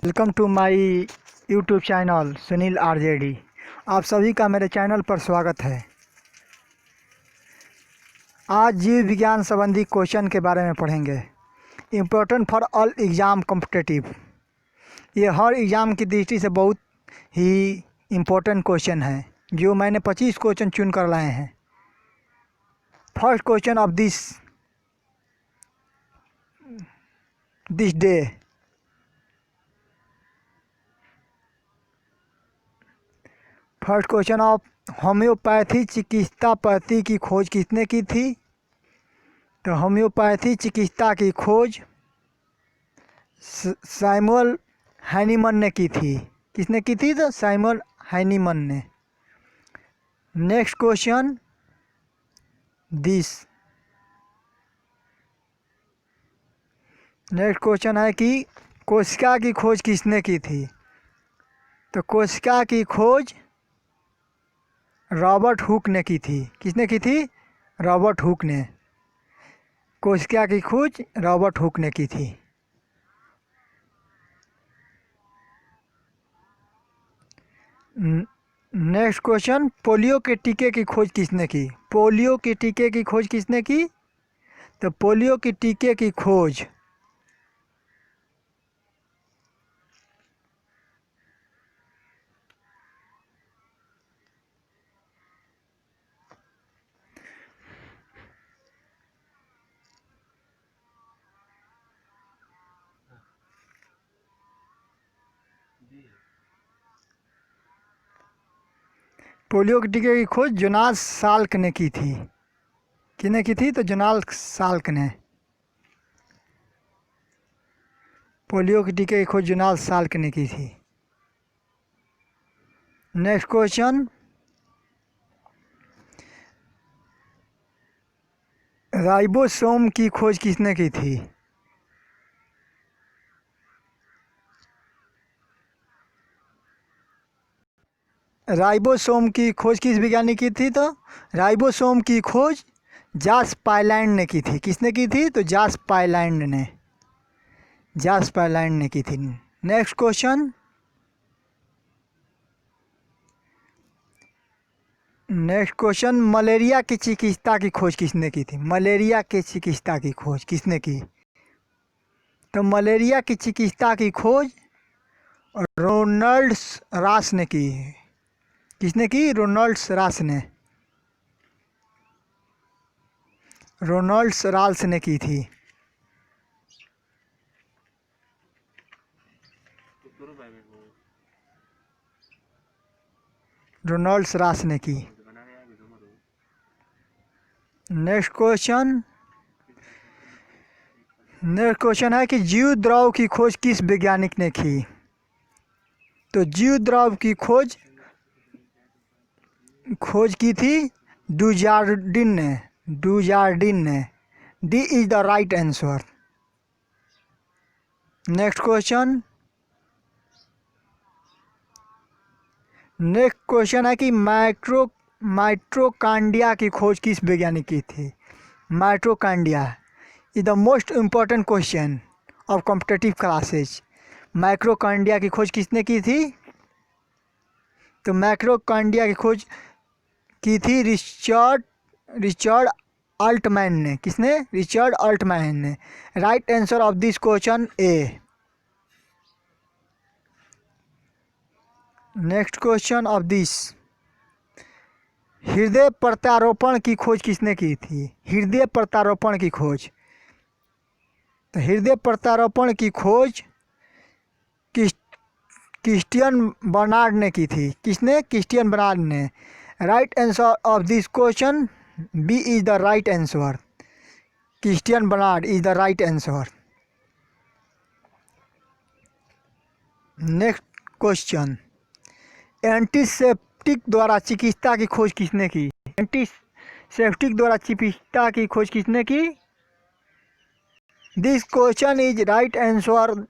Welcome to my YouTube channel Sunil RJD. आप सभी का मेरे चैनल पर स्वागत है। आज जीव विज्ञान संबंधी क्वेश्चन के बारे में पढ़ेंगे। Important for all exam competitive. ये हर एग्ज़ाम की दृष्टि से बहुत ही इम्पोर्टेंट क्वेश्चन है, जो मैंने 25 क्वेश्चन चुन कर लाए हैं। First question of this day. First question of homeopathy चिकित्सा पद्धति की खोज किसने की थी? तो होम्योपैथी चिकित्सा की खोज सैमुअल हैनीमन ने की थी। किसने की थी? तो सैमुअल हैनीमन ने। नेक्स्ट क्वेश्चन नेक्स्ट क्वेश्चन है कि कोशिका की खोज किसने की थी? तो कोशिका की खोज रॉबर्ट हुक ने की थी। किसने की थी? रॉबर्ट हुक ने। कोशिका की खोज रॉबर्ट हुक ने की थी। नेक्स्ट क्वेश्चन, पोलियो के टीके की खोज किसने की? पोलियो के टीके की खोज किसने की? तो पोलियो के टीके की खोज पोलियो के टीके की खोज जोनास साल्क ने की थी। किसने की थी? तो जोनास साल्क ने। पोलियो के टीके की खोज जोनास साल्क ने की थी। नेक्स्ट क्वेश्चन, राइबोसोम की खोज किसने की थी? राइबोसोम की खोज किस वैज्ञानिक की थी? तो राइबोसोम की खोज जॉस पायलैंड ने की थी। किसने की थी? तो जॉस पायलैंड ने। जॉस पायलैंड ने की थी। नेक्स्ट क्वेश्चन, मलेरिया की चिकित्सा की खोज किसने की थी? मलेरिया की चिकित्सा की खोज किसने की? तो मलेरिया की चिकित्सा की खोज रोनाल्ड्स रास ने की है। किसने की? रोनाल्ड्स रास ने। रोनाल्ड्स राल्स ने की थी। रोनाल्ड्स रास ने की। नेक्स्ट क्वेश्चन है कि जीव द्रव की खोज किस वैज्ञानिक ने की? तो जीव द्रव की खोज की थी डुजार्डिन ने। D is the right answer. Next question है कि माइट्रोकांडिया की खोज किस वैज्ञानिक की थी? Mitochondria is the most important question of competitive classes. Mitochondria की खोज किसने की थी? तो माइट्रोकांडिया की खोज की थी रिचर्ड अल्टमैन ने। किसने? रिचर्ड अल्टमैन ने। Right answer of this question A. Next question of this, हृदय प्रत्यारोपण की खोज किसने की थी? हृदय प्रत्यारोपण की खोज। तो हृदय प्रत्यारोपण की खोज क्रिस्टियन बर्नार्ड ने की थी। किसने? क्रिस्टियन बर्नार्ड ने। Right answer of this question B is the right answer. Christian Barnard is the right answer. Next question, antiseptic द्वारा चिकित्सा की खोज किसने की? एंटीसेप्टिक द्वारा चिकित्सा की खोज किसने की? This question is right answer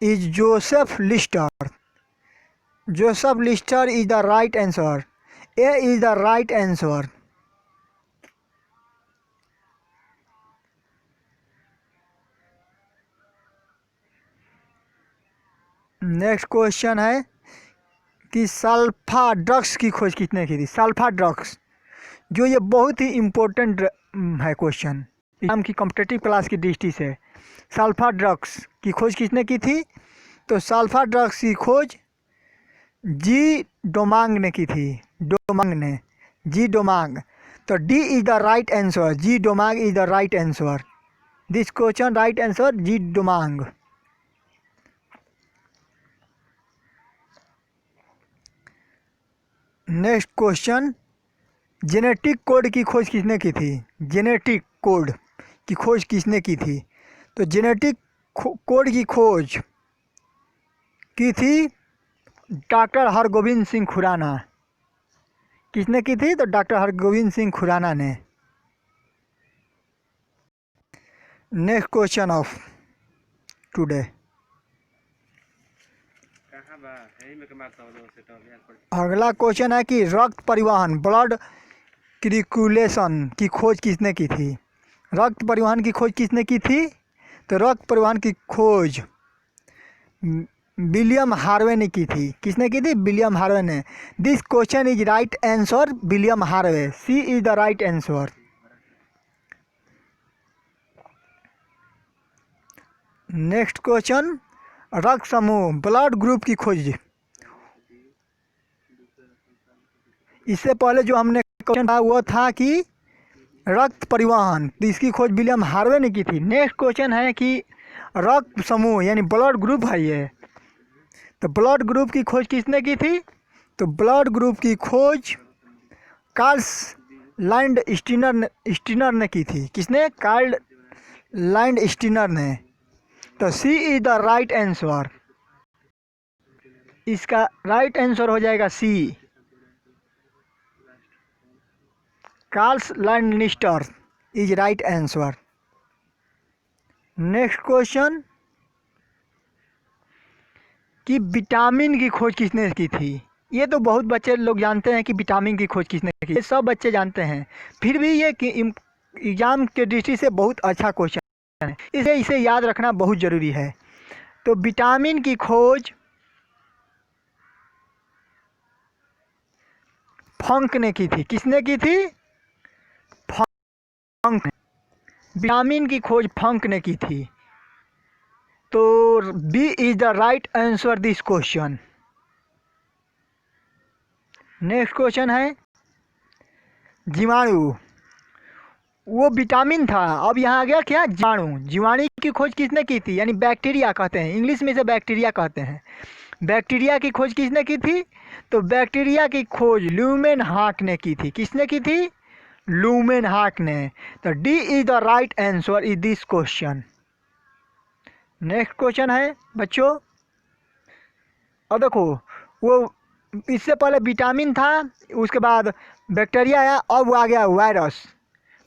is Joseph Lister. Joseph Lister is the right answer. A is the right answer. Next question है कि सल्फा ड्रग्स की खोज किसने की थी। सल्फा ड्रग्स, जो ये बहुत ही इम्पोर्टेंट है क्वेश्चन एग्जाम की कॉम्पिटिटिव क्लास की दृष्टि से। सल्फा ड्रग्स की खोज किसने की थी? तो सल्फा ड्रग्स की खोज जी डोमांग ने की थी। डोमांग ने, जी डोमांग। तो D is the right answer. G Domagk is the right answer. This question right answer G Domagk. Next question, genetic code की खोज किसने की थी? जेनेटिक कोड की खोज किसने की थी? तो जेनेटिक कोड की खोज की थी डॉक्टर हरगोविंद सिंह खुराना। किसने की थी? तो डॉक्टर हरगोविंद सिंह खुराना ने। नेक्स्ट क्वेश्चन ऑफ टुडे, अगला क्वेश्चन है कि रक्त परिवहन, ब्लड सर्कुलेशन की खोज किसने की थी? रक्त परिवहन की खोज किसने की थी? तो रक्त परिवहन की खोज विलियम हार्वे ने की थी। किसने की थी? विलियम हार्वे ने। This question is right answer William Harvey. C is the right answer. Next question, रक्त समूह, ब्लड ग्रुप की खोज। इससे पहले जो हमने क्वेश्चन था वो था कि रक्त परिवहन, तो इसकी खोज विलियम हार्वे ने की थी। नेक्स्ट क्वेश्चन है कि रक्त समूह यानी ब्लड ग्रुप है ये, तो ब्लड ग्रुप की खोज किसने की थी? तो ब्लड ग्रुप की खोज कार्ल लैंड स्टीनर ने की थी। किसने? कार्ल लैंड स्टीनर ने। तो C is the right answer. इसका राइट आंसर हो जाएगा C, Karl Landsteiner is right answer. Next question कि विटामिन की खोज किसने की थी? ये तो बहुत बच्चे लोग जानते हैं कि विटामिन की खोज किसने की, ये सब बच्चे जानते हैं। फिर भी ये एग्जाम के दृष्टि से बहुत अच्छा क्वेश्चन है, इसे याद रखना बहुत ज़रूरी है। तो विटामिन की खोज फंक ने की थी। किसने की थी? फंक। विटामिन की खोज फंक ने की थी। तो B is the right answer this question. Next question है जीवाणु, वो विटामिन था, अब यहाँ आ गया क्या? जीवाणु। जीवाणु की खोज किसने की थी? यानी बैक्टीरिया कहते हैं, इंग्लिश में इसे बैक्टीरिया कहते हैं। बैक्टीरिया की खोज किसने की थी? तो बैक्टीरिया की खोज ल्यूमेन हार्ट ने की थी। किसने की थी? ल्यूमेन हार्ट ने। तो D is the right answer is this question. Next question है बच्चों, और देखो वो इससे पहले विटामिन था, उसके बाद बैक्टीरिया आया, अब आ गया वायरस,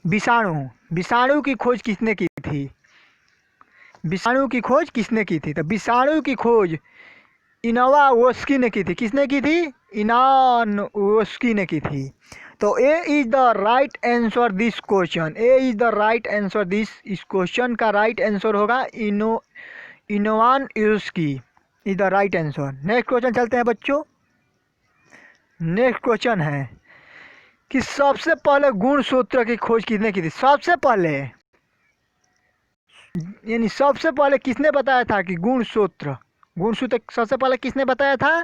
विषाणु। विषाणु की खोज किसने की थी? विषाणु की खोज किसने की थी? तो विषाणु की खोज इनोवावोस्की ने की थी। किसने की थी? इनोवावोस्की ने की थी। तो A is the right answer this question. A is the right answer this, इस क्वेश्चन का राइट आंसर होगा इनोवावोस्की is the right answer. Next question चलते हैं बच्चों। नेक्स्ट क्वेश्चन है कि सबसे पहले गुणसूत्र की खोज किसने की थी? सबसे पहले, यानी सबसे पहले किसने बताया था कि गुणसूत्र सबसे पहले किसने बताया था?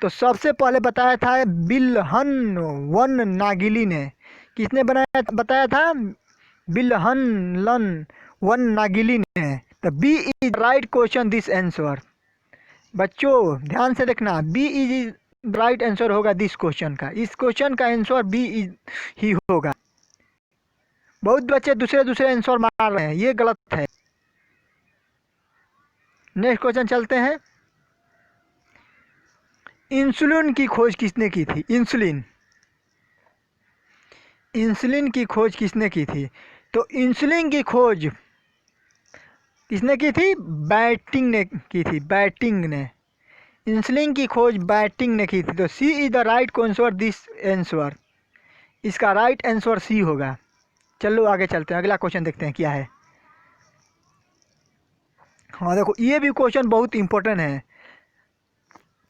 तो सबसे पहले बताया था विल्हन वन नागिली ने। किसने बताया था? विल्हन वन नागिली ने। तो B is right question this answer. बच्चों ध्यान से देखना, बी इज राइट आंसर होगा दिस क्वेश्चन का। इस क्वेश्चन का आंसर बी इज ही होगा। बहुत बच्चे दूसरे आंसर मार रहे हैं, ये गलत है। नेक्स्ट क्वेश्चन चलते हैं। इंसुलिन की खोज किसने की थी? इंसुलिन की खोज किसने की थी? तो इंसुलिन की खोज किसने की थी? बैटिंग ने की थी। बैटिंग ने। इंसुलिन की खोज बैटिंग ने की थी। तो C is the right answer this answer. इसका राइट आंसर सी होगा। चलो आगे चलते हैं, अगला क्वेश्चन देखते हैं क्या है। हाँ देखो, ये भी क्वेश्चन बहुत इंपॉर्टेंट है।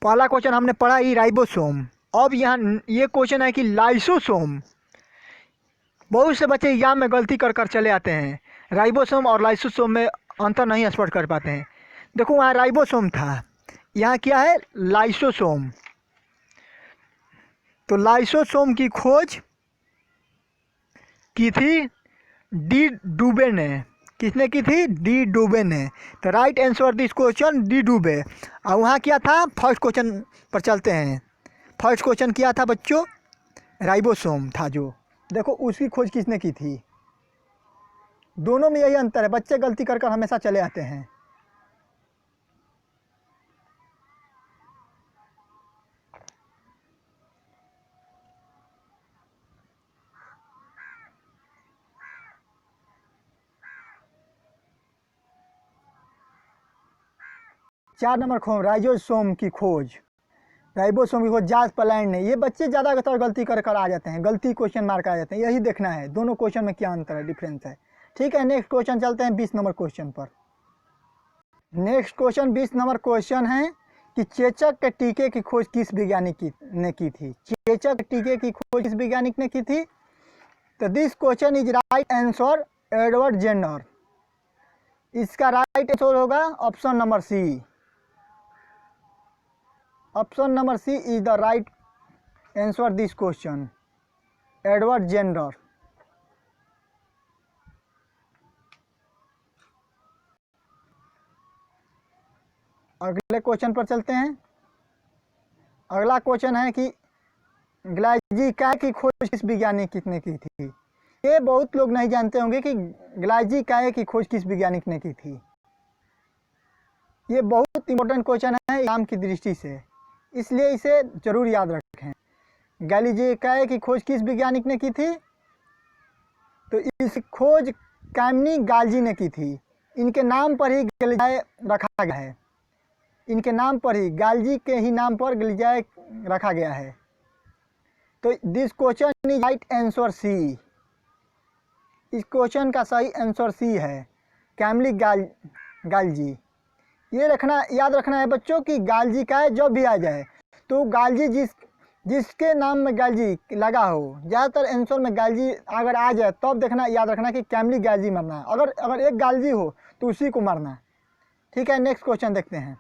पहला क्वेश्चन हमने पढ़ा ही राइबोसोम। अब यहाँ ये क्वेश्चन है कि लाइसोसोम। बहुत से बच्चे एग्जाम में गलती कर कर चले आते हैं, राइबोसोम और लाइसोसोम में अंतर नहीं स्पष्ट कर पाते हैं। देखो वहाँ राइबोसोम था, यहाँ क्या है लाइसोसोम। तो लाइसोसोम की खोज की थी डी डूबे ने। किसने की थी? डी डूबे ने। तो right answer this question D डूबे। और वहाँ क्या था? फर्स्ट क्वेश्चन पर चलते हैं। फर्स्ट क्वेश्चन क्या था बच्चों? राइबोसोम था जो। देखो उसकी खोज किसने की थी? दोनों में यही अंतर है, बच्चे गलती कर कर हमेशा चले आते हैं। चार नंबर राइबोसोम की खोज। राइबोसोम की खोज जॉर्ज प्लांट ने। ये बच्चे ज़्यादातर गलती कर कर आ जाते हैं, गलती क्वेश्चन मार्क आ जाते हैं। यही देखना है दोनों क्वेश्चन में क्या अंतर है, डिफरेंस है। ठीक है, नेक्स्ट क्वेश्चन चलते हैं 20 नंबर क्वेश्चन पर। नेक्स्ट क्वेश्चन 20 नंबर क्वेश्चन है कि चेचक के टीके की खोज किस वैज्ञानिक ने की थी? चेचक के टीके की खोज किस वैज्ञानिक ने की थी? तो this question is right answer Edward Jenner. इसका राइट आंसर होगा option number C. Option number C is the right answer this question, Edward Jenner. अगले क्वेश्चन पर चलते हैं। अगला क्वेश्चन है कि ग्लाइजिकाय की खोज किस वैज्ञानिक ने की थी? ये बहुत लोग नहीं जानते होंगे कि ग्लाइजिकाय की खोज किस वैज्ञानिक ने की थी। ये बहुत इंपॉर्टेंट क्वेश्चन है एग्जाम की दृष्टि से, इसलिए इसे जरूर याद रखें। ग्लाइजिकाय की खोज किस वैज्ञानिक ने की थी? तो इस खोज कैमनी गाल्जी ने की थी। इनके नाम पर ही ग्लाइजिकाय रखा गया है। इनके नाम पर ही, गाल्जी के ही नाम पर ग्लाइजिकाय रखा गया है। तो this question is right answer C. इस क्वेश्चन का सही आंसर सी है, कैमली गाल्जी। ये रखना, याद रखना है बच्चों कि गाल्जी का जब भी आ जाए तो गाल्जी जिसके नाम में गाल्जी लगा हो, ज़्यादातर आंसर में गाल्जी अगर आ जाए तब देखना, याद रखना कि कैमली गाल्जी मरना है। अगर एक गाल्जी हो तो उसी को मरना। ठीक है, नेक्स्ट क्वेश्चन देखते हैं।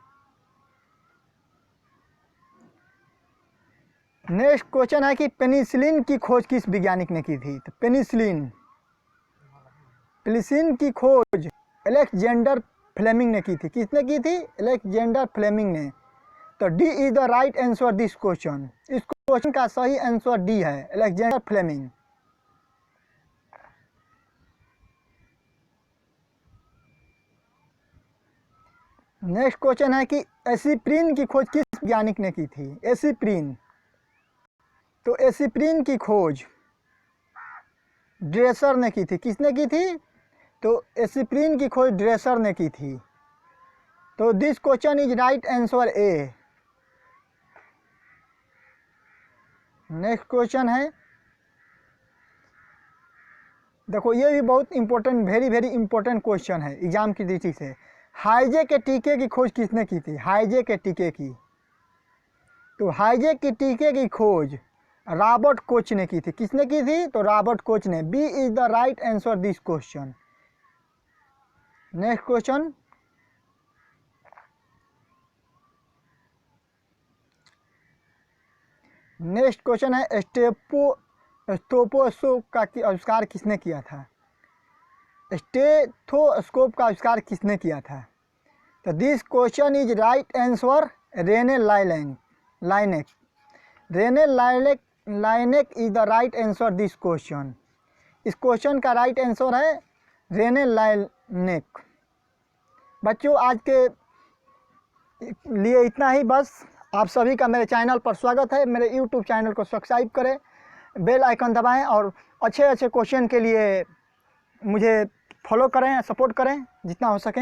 नेक्स्ट क्वेश्चन है कि पेनिसिलिन की खोज किस वैज्ञानिक ने की थी? तो पेनिसिलिन की खोज अलेक्जेंडर फ्लेमिंग ने की थी। किसने की थी? अलेक्जेंडर फ्लेमिंग ने। तो D is the right answer this question. इस क्वेश्चन का सही आंसर डी है, अलेक्जेंडर फ्लेमिंग। नेक्स्ट क्वेश्चन है कि एसिप्रिन की खोज किस वैज्ञानिक ने की थी? एसिप्रिन। तो एसिप्रिन की खोज ड्रेसर ने की थी। किसने की थी? तो एसिप्रिन की खोज ड्रेसर ने की थी। तो this question is right answer A. Next question है, देखो ये भी बहुत इंपॉर्टेंट, वेरी इंपॉर्टेंट क्वेश्चन है एग्जाम की दृष्टि से। हाइजे के टीके की खोज किसने की थी? हाइजे के टीके की। तो हाइजे के टीके की खोज रॉबर्ट कोच ने की थी। किसने की थी? तो रॉबर्ट कोच ने। B is the right answer this question. Next question, next question है स्टेथोस्कोप का आविष्कार किसने किया था? स्टेथोस्कोप का आविष्कार किसने किया था? तो this question is right answer Rene Laennec. Rene Laennec is the right answer this question. इस क्वेश्चन का राइट आंसर है रेने लाइनेक। बच्चों आज के लिए इतना ही बस। आप सभी का मेरे चैनल पर स्वागत है। मेरे YouTube चैनल को सब्सक्राइब करें, बेल आइकन दबाएं और अच्छे क्वेश्चन के लिए मुझे फॉलो करें, सपोर्ट करें जितना हो सके।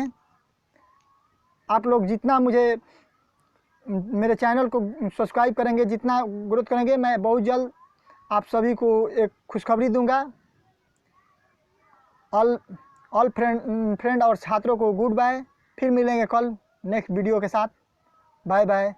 आप लोग जितना मुझे मेरे चैनल को सब्सक्राइब करेंगे, जितना ग्रोथ करेंगे, मैं बहुत जल्द आप सभी को एक खुशखबरी दूंगा। ऑल फ्रेंड और छात्रों को गुड बाय। फिर मिलेंगे कल नेक्स्ट वीडियो के साथ। Bye bye.